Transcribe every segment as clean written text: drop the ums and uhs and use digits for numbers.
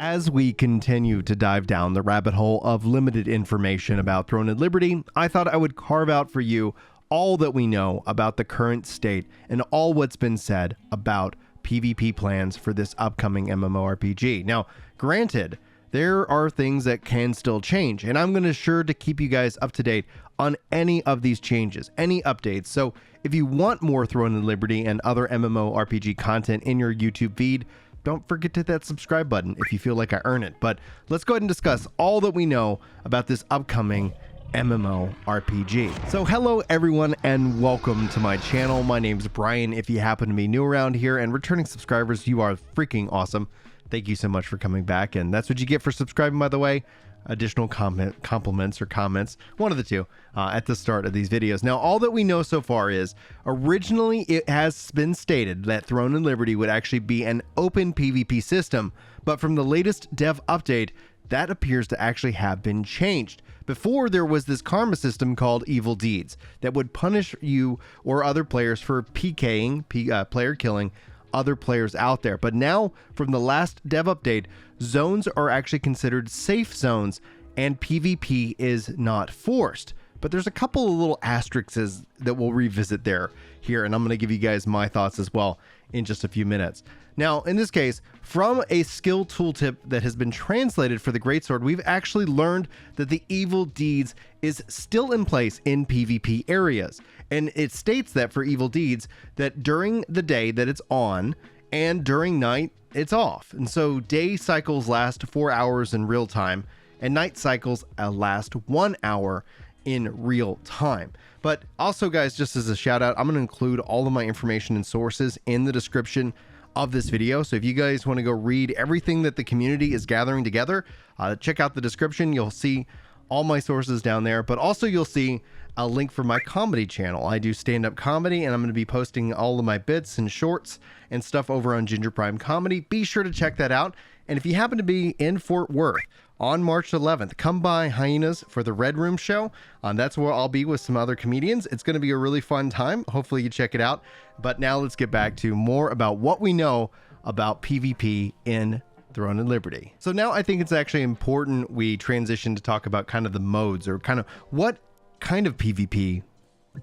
As we continue to dive down the rabbit hole of limited information about Throne and Liberty, I thought I would carve out for you all that we know about the current state and all what's been said about PvP plans for this upcoming MMORPG. Now, granted, there are things that can still change, and I'm going to sure to keep you guys up to date on any of these changes, any updates. So if you want more Throne and Liberty and other MMORPG content in your YouTube feed, don't forget to hit that subscribe button if you feel like I earn it. But let's go ahead and discuss all that we know about this upcoming MMORPG. So hello everyone and welcome to my channel. My name's Brian. If you happen to be new around here, and returning subscribers, you are freaking awesome. Thank you so much for coming back, and that's what you get for subscribing, by the way. Additional compliments or comments, one of the two, at the start of these videos. Now, all that we know so far is originally it has been stated that Throne and Liberty would actually be an open PvP system, but from the latest dev update, that appears to actually have been changed. Before, there was this karma system called Evil Deeds that would punish you or other players for PKing, player killing, other players out there. But now, from the last dev update, zones are actually considered safe zones and PvP is not forced. But there's a couple of little asterisks that we'll revisit here, and I'm going to give you guys my thoughts as well in just a few minutes. Now, in this case, from a skill tooltip that has been translated for the Greatsword, we've actually learned that the Evil Deeds is still in place in PvP areas. And it states that for Evil Deeds, that during the day that it's on, and during night, it's off. And so day cycles last 4 hours in real time, and night cycles last 1 hour in real time. But also, guys, just as a shout out, I'm going to include all of my information and sources in the description of this video. So if you guys want to go read everything that the community is gathering together, check out the description. You'll see all my sources down there, but also you'll see a link for my comedy channel. I do stand-up comedy, and I'm going to be posting all of my bits and shorts and stuff over on Ginger Prime Comedy. Be sure to check that out. And if you happen to be in Fort Worth on March 11th, come by Hyenas for the Red Room show. That's where I'll be with some other comedians. It's going to be a really fun time. Hopefully you check it out. But now let's get back to more about what we know about PvP in Throne and Liberty. So now I think it's actually important we transition to talk about kind of the modes, or kind of what kind of PvP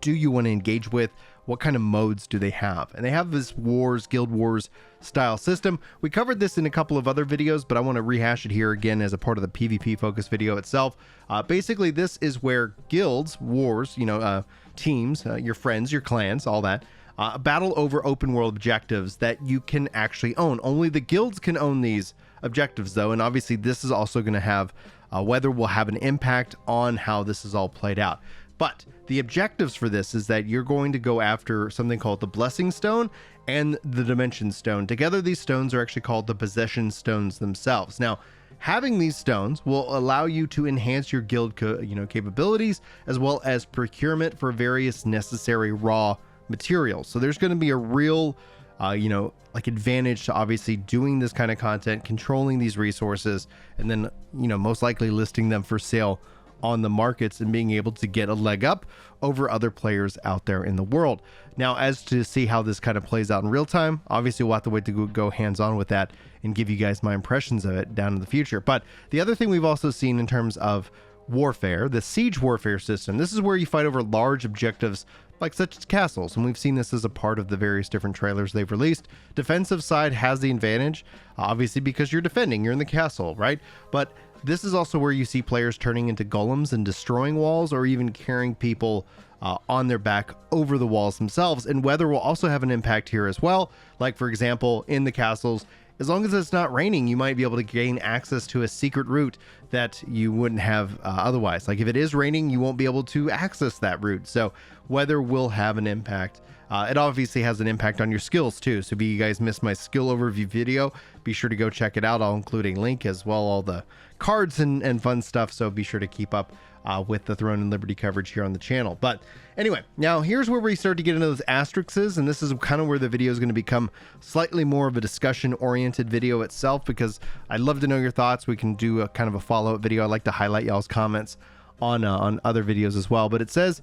do you want to engage with? What kind of modes do they have? And they have this Guild Wars style system. We covered this in a couple of other videos, but I want to rehash it here again as a part of the PvP focus video itself. Basically, this is where guilds, wars, teams, your friends, your clans, all that, battle over open world objectives that you can actually own. Only the guilds can own these objectives, though, and obviously this is also going to have weather will have an impact on how this is all played out. But the objectives for this is that you're going to go after something called the Blessing Stone and the Dimension Stone. Together, these stones are actually called the Possession Stones themselves. Now, having these stones will allow you to enhance your guild capabilities, as well as procurement for various necessary raw materials. So there's going to be a real advantage to obviously doing this kind of content, controlling these resources, and then most likely listing them for sale on the markets and being able to get a leg up over other players out there in the world. Now, as to see how this kind of plays out in real time, obviously we'll have to wait to go hands-on with that and give you guys my impressions of it down in the future. But the other thing we've also seen in terms of warfare, the siege warfare system, this is where you fight over large objectives like such as castles, and we've seen this as a part of the various different trailers they've released. Defensive side has the advantage, obviously, because you're defending, you're in the castle, right? But this is also where you see players turning into golems and destroying walls, or even carrying people on their back over the walls themselves. And weather will also have an impact here as well. Like, for example, in the castles, as long as it's not raining, you might be able to gain access to a secret route that you wouldn't have otherwise. Like if it is raining, you won't be able to access that route. So weather will have an impact. It obviously has an impact on your skills too. So if you guys missed my skill overview video, be sure to go check it out. I'll include a link as well, all the cards and fun stuff. So be sure to keep up with the Throne and Liberty coverage here on the channel. But anyway, now here's where we start to get into those asterisks, and this is kind of where the video is going to become slightly more of a discussion oriented video itself, because I'd love to know your thoughts. We can do a kind of a follow-up video. I like to highlight y'all's comments on other videos as well. But it says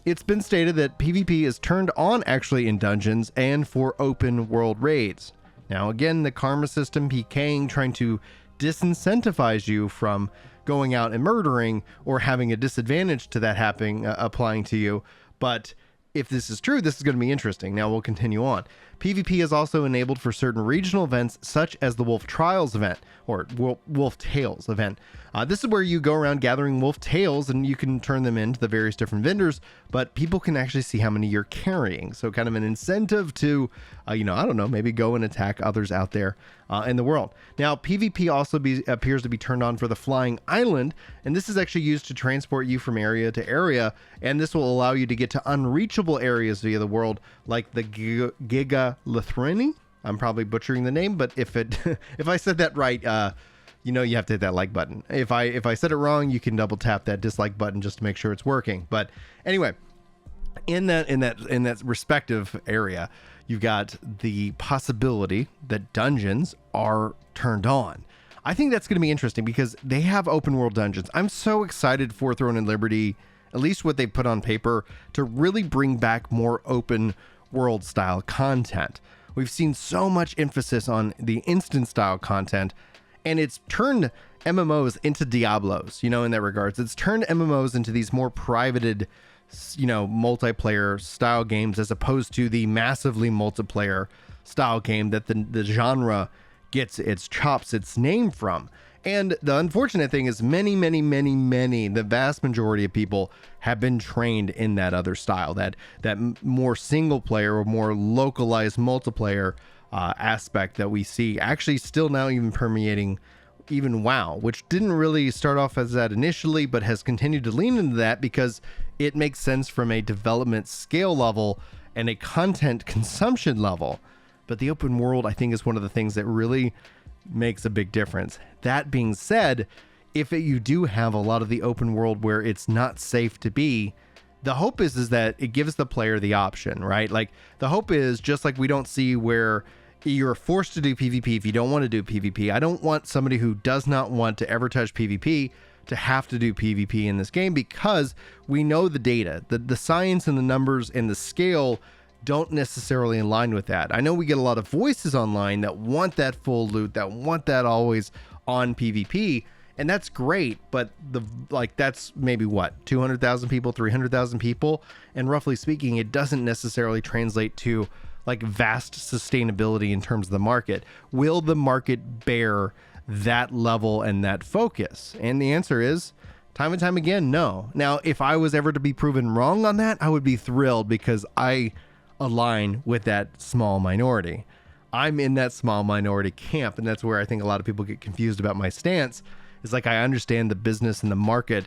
it's been stated that PvP is turned on actually in dungeons and for open world raids. Now again, the karma system, PKing, trying to disincentivize you from going out and murdering or having a disadvantage to that happening, applying to you. But if this is true, this is going to be interesting. Now we'll continue on. PvP is also enabled for certain regional events, such as the Wolf Trials event or Wolf Tails event. This is where you go around gathering wolf tails and you can turn them into the various different vendors, but people can actually see how many you're carrying. So kind of an incentive to, I don't know, maybe go and attack others out there in the world. Now, PvP also appears to be turned on for the Flying Island, and this is actually used to transport you from area to area, and this will allow you to get to unreachable areas via the world, like the Giga Lithrani. I'm probably butchering the name, but if I said that right, you have to hit that like button. If I said it wrong, you can double tap that dislike button just to make sure it's working. But anyway, in that respective area, you've got the possibility that dungeons are turned on. I think that's going to be interesting because they have open world dungeons. I'm so excited for Throne and Liberty, at least what they put on paper, to really bring back more open world style content. We've seen so much emphasis on the instant style content, and it's turned MMOs into Diablos, in that regards. It's turned MMOs into these more privated, multiplayer style games, as opposed to the massively multiplayer style game that the genre gets its chops, its name from. And the unfortunate thing is many, the vast majority of people have been trained in that other style, that more single player or more localized multiplayer aspect that we see actually still now even permeating even WoW, which didn't really start off as that initially, but has continued to lean into that because it makes sense from a development scale level and a content consumption level. But the open world, I think, is one of the things that really makes a big difference. That being said, if you do have a lot of the open world where it's not safe to be, the hope is that it gives the player the option, right? Like, the hope is, just like we don't see where you're forced to do PvP if you don't want to do PvP. I don't want somebody who does not want to ever touch PvP to have to do PvP in this game, because we know the data, the science and the numbers and the scale don't necessarily align with that. I know we get a lot of voices online that want that full loot, that want that always on PvP, and that's great, but that's maybe what, 200,000 people, 300,000 people, and roughly speaking, it doesn't necessarily translate to like vast sustainability in terms of the market. Will the market bear that level and that focus? And the answer is, time and time again, no. Now, if I was ever to be proven wrong on that, I would be thrilled, because I align with that small minority. I'm in that small minority camp, and that's where I think a lot of people get confused about my stance. Is like, I understand the business and the market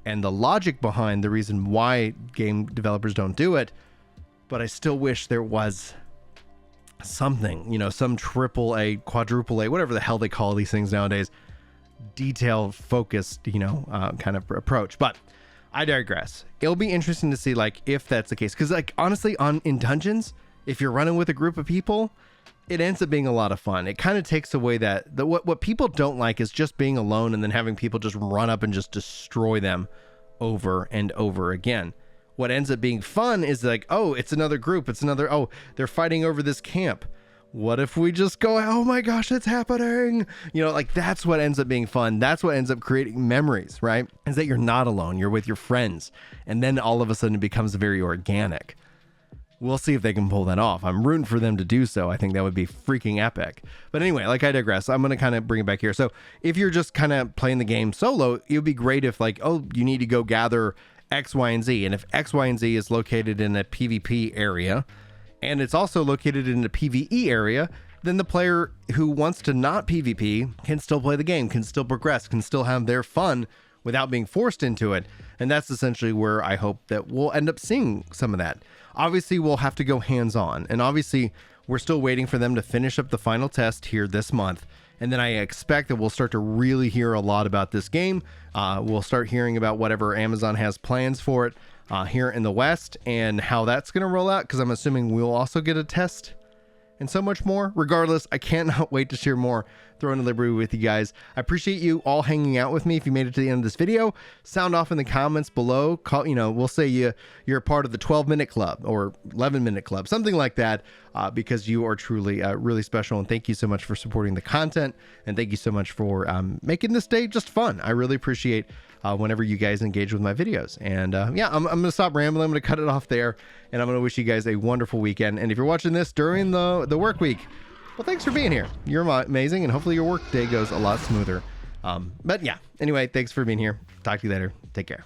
and the logic behind the reason why game developers don't do it, but I still wish there was something, some triple A, quadruple A, whatever the hell they call these things nowadays, detail focused, kind of approach. But I digress. It'll be interesting to see, like, if that's the case, because, like, honestly, in dungeons, if you're running with a group of people, it ends up being a lot of fun. It kind of takes away what people don't like is just being alone and then having people just run up and just destroy them over and over again. What ends up being fun is like, oh, it's another group. Oh, they're fighting over this camp. What if we just go, oh my gosh, it's happening? Like, that's what ends up being fun. That's what ends up creating memories, right? Is that you're not alone. You're with your friends. And then all of a sudden it becomes very organic. We'll see if they can pull that off. I'm rooting for them to do so. I think that would be freaking epic. But anyway, like, I digress. I'm going to kind of bring it back here. So if you're just kind of playing the game solo, it would be great if, like, oh, you need to go gather X, Y, and Z. And if X, Y, and Z is located in a PvP area, and it's also located in a PvE area, then the player who wants to not PvP can still play the game, can still progress, can still have their fun without being forced into it. And that's essentially where I hope that we'll end up seeing some of that. Obviously, we'll have to go hands-on, and obviously we're still waiting for them to finish up the final test here this month. And then I expect that we'll start to really hear a lot about this game. We'll start hearing about whatever Amazon has plans for it here in the West and how that's going to roll out, because I'm assuming we'll also get a test and so much more. Regardless, I cannot wait to share more Throne and Liberty with you guys. I appreciate you all hanging out with me. If you made it to the end of this video, sound off in the comments below. We'll say you're a part of the 12-minute club or 11-minute club, something like that. because you are truly really special. And thank you so much for supporting the content. And thank you so much for making this day just fun. I really appreciate whenever you guys engage with my videos. And yeah, I'm going to stop rambling. I'm going to cut it off there. And I'm going to wish you guys a wonderful weekend. And if you're watching this during the work week, well, thanks for being here. You're amazing. And hopefully your work day goes a lot smoother. But yeah, anyway, thanks for being here. Talk to you later. Take care.